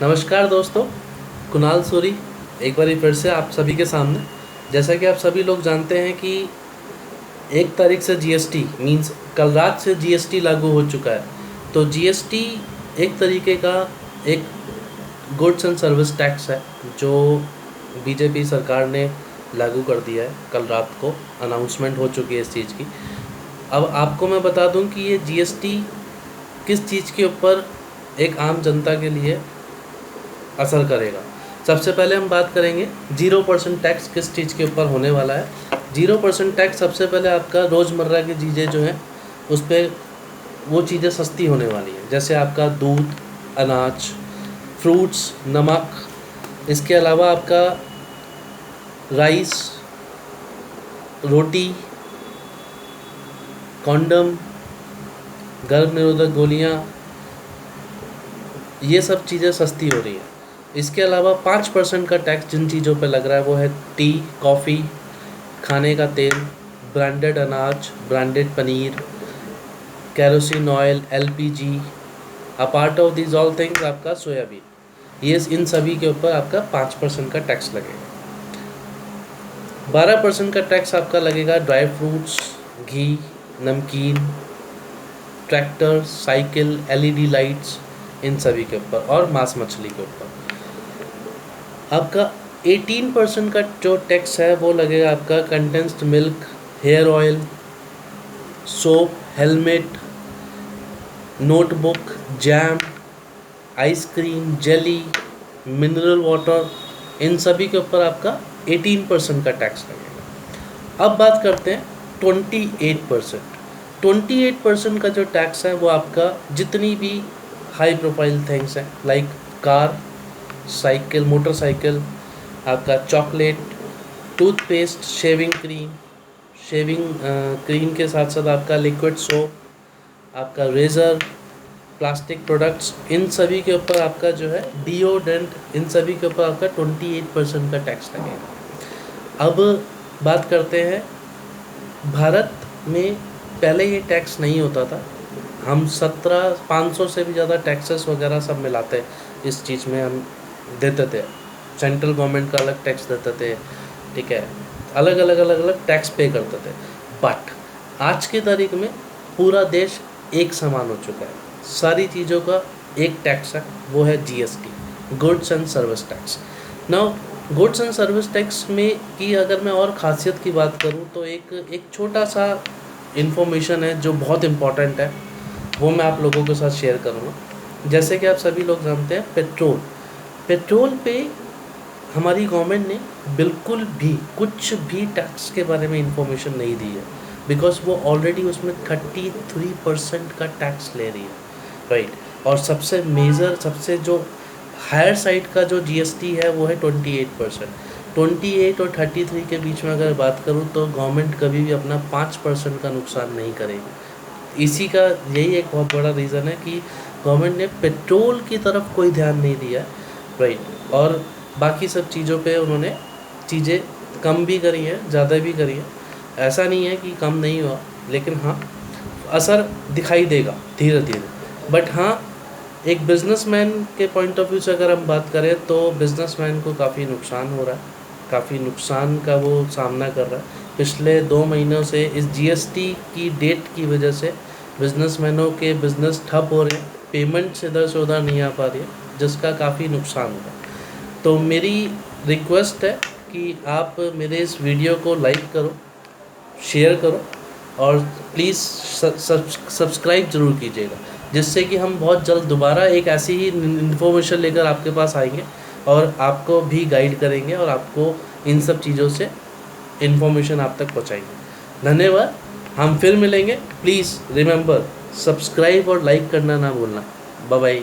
नमस्कार दोस्तों, कुणाल सूरी एक बार फिर से आप सभी के सामने। जैसा कि आप सभी लोग जानते हैं कि 1 तारीख से जीएसटी मींस कल रात से जीएसटी लागू हो चुका है। तो जीएसटी एक तरीके का एक गुड्स एंड सर्विस टैक्स है जो बीजेपी सरकार ने लागू कर दिया है। कल रात को अनाउंसमेंट हो चुकी है इस चीज़ की। अब आपको मैं बता दूं कि ये जीएसटी किस चीज़ के ऊपर एक आम जनता के लिए असर करेगा। सबसे पहले हम बात करेंगे 0% टैक्स किस चीज़ के ऊपर होने वाला है। 0% टैक्स सबसे पहले आपका रोज़मर्रा की चीज़ें जो हैं उस पर वो चीज़ें सस्ती होने वाली हैं, जैसे आपका दूध, अनाज, फ्रूट्स, नमक। इसके अलावा आपका राइस, रोटी, कॉन्डम, गर्भ निरोधक गोलियाँ, ये सब चीज़ें सस्ती हो रही हैं। इसके अलावा 5% का टैक्स जिन चीज़ों पे लग रहा है वो है टी, कॉफ़ी, खाने का तेल, ब्रांडेड अनाज, branded paneer, kerosene oil, LPG. Apart of this all things आपका सोयाबीन, ये इन सभी के ऊपर आपका 5% का टैक्स लगेगा। 12% का टैक्स आपका लगेगा ड्राई फ्रूट्स, घी, नमकीन, ट्रैक्टर, साइकिल, एलईडी लाइट्स, इन सभी के ऊपर, और मांस मछली के ऊपर। आपका 18% का जो टैक्स है वो लगेगा आपका condensed milk, hair oil, soap, helmet, notebook, jam, ice cream, jelly, mineral water, इन सभी के ऊपर आपका 18% का टैक्स लगेगा। अब बात करते हैं 28%। 28% का जो टैक्स है वो आपका जितनी भी हाई प्रोफाइल थिंग्स हैं लाइक कार, साइकिल, मोटरसाइकिल, आपका चॉकलेट, टूथपेस्ट, शेविंग क्रीम के साथ साथ आपका लिक्विड सोप, आपका रेज़र, प्लास्टिक प्रोडक्ट्स, इन सभी के ऊपर आपका जो है डिओड्रेंट, इन सभी के ऊपर आपका 28% का टैक्स लगेगा। अब बात करते हैं, भारत में पहले ये टैक्स नहीं होता था। हम 500 से भी ज़्यादा टैक्सेस वगैरह सब मिलाते इस चीज़ में हम देते थे। सेंट्रल गवर्नमेंट का अलग टैक्स देते थे, ठीक है, अलग अलग टैक्स पे करते थे। बट आज की तारीख में पूरा देश एक समान हो चुका है। सारी चीज़ों का एक टैक्स है, वो है GST, goods and service tax. Now goods and service tax में की अगर मैं और ख़ासियत की बात करूँ तो एक छोटा सा इन्फॉर्मेशन है जो बहुत इम्पॉर्टेंट है, वो मैं आप लोगों के साथ शेयर करूँगा। जैसे कि आप सभी लोग जानते हैं, पेट्रोल पे हमारी गवर्नमेंट ने बिल्कुल भी कुछ भी टैक्स के बारे में इंफॉर्मेशन नहीं दी है, बिकॉज वो ऑलरेडी उसमें 33% का टैक्स ले रही है, राइट। और सबसे मेजर, सबसे जो हायर साइड का जो जीएसटी है वो है 28%। 28 और 33 के बीच में अगर बात करूँ तो गवर्नमेंट कभी भी अपना 5% का नुकसान नहीं करेगी। इसी का यही एक बहुत बड़ा रीज़न है कि गवर्नमेंट ने पेट्रोल की तरफ कोई ध्यान नहीं दिया, राइट। और बाकी सब चीज़ों पे उन्होंने चीज़ें कम भी करी हैं, ज़्यादा भी करी हैं। ऐसा नहीं है कि कम नहीं हुआ, लेकिन हाँ असर दिखाई देगा धीरे धीरे। बट हाँ, एक बिजनेसमैन के पॉइंट ऑफ व्यू से अगर हम बात करें तो बिजनेसमैन को काफ़ी नुकसान हो रहा है, काफ़ी नुकसान का वो सामना कर रहा है। पिछले 2 महीनों से इस जीएसटी की डेट की वजह से बिजनेसमैनों के बिज़नेस ठप हो रहे हैं, पेमेंट इधर से उधर नहीं आ पा रही है, जिसका काफ़ी नुकसान हो रहा है। तो मेरी रिक्वेस्ट है कि आप मेरे इस वीडियो को लाइक करो, शेयर करो, और प्लीज़ सब्सक्राइब ज़रूर कीजिएगा, जिससे कि हम बहुत जल्द दोबारा एक ऐसी ही इन्फॉर्मेशन लेकर आपके पास आएंगे और आपको भी गाइड करेंगे और आपको इन सब चीज़ों से इन्फॉर्मेशन आप तक पहुंचाएंगे। धन्यवाद, हम फिर मिलेंगे। प्लीज़ रिमेंबर, सब्सक्राइब और लाइक करना ना भूलना। Bye bye.